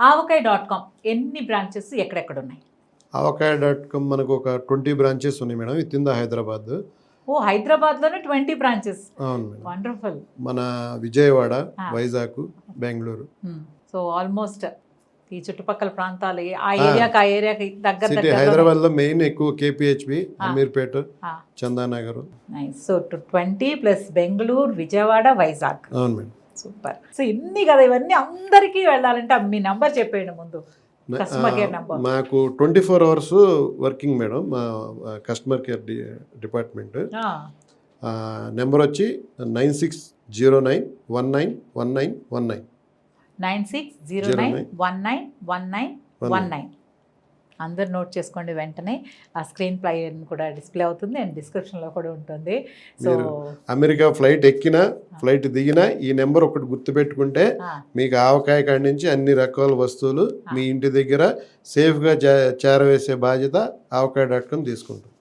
ఆవకాయ.com ఎన్ని బ్రాంచెస్ ఎక్కడెక్కడ ఉన్నాయి? ఆవకాయ.com మనకు ఒక 20 బ్రాంచెస్ ఉన్నాయి madam, within the Hyderabad. ఓ హైదరాబాద్లోనే 20 బ్రాంచెస్. అవును మేడం. వండర్ఫుల్. మన విజయవాడ, వైజాగ్, బెంగళూరు. సో ఆల్మోస్ట్ ఈ చుట్టుపక్కల ప్రాంతాలు ఆ ఏరియాకి దగ్గర హైదరాబాద్ లో మెయిన్ ఎక్కువ KPHB, Ameerpet, Chandanagar. So 20 plus Bengaluru, Vijayawada, Vizag. అవును మేడం. సూపర్. సో ఇన్ని కదా, ఇవన్నీ అందరికీ వెళ్ళాలంటే మీ నంబర్ చెప్పేయండి ముందు, కస్టమర్ కేర్ నంబర్. మాకు 24 hours వర్కింగ్ మేడం, మా కస్టమర్ కేర్ డిపార్ట్మెంట్. నెంబర్ వచ్చి 9609191919. 9609191919. అందరు నోట్ చేసుకోండి వెంటనే. ఆ స్క్రీన్ ప్లై కూడా డిస్ప్లే అవుతుంది అండ్ డిస్క్రిప్షన్లో కూడా ఉంటుంది. సో అమెరికా ఫ్లైట్ ఎక్కినా ఫ్లైట్ దిగినా ఈ నెంబర్ ఒకటి గుర్తుపెట్టుకుంటే మీకు ఆవకాయ కాడి నుంచి అన్ని రకాల వస్తువులు మీ ఇంటి దగ్గర సేఫ్గా చేరవేసే బాధ్యత ఆవకాయ.com తీసుకుంటాం.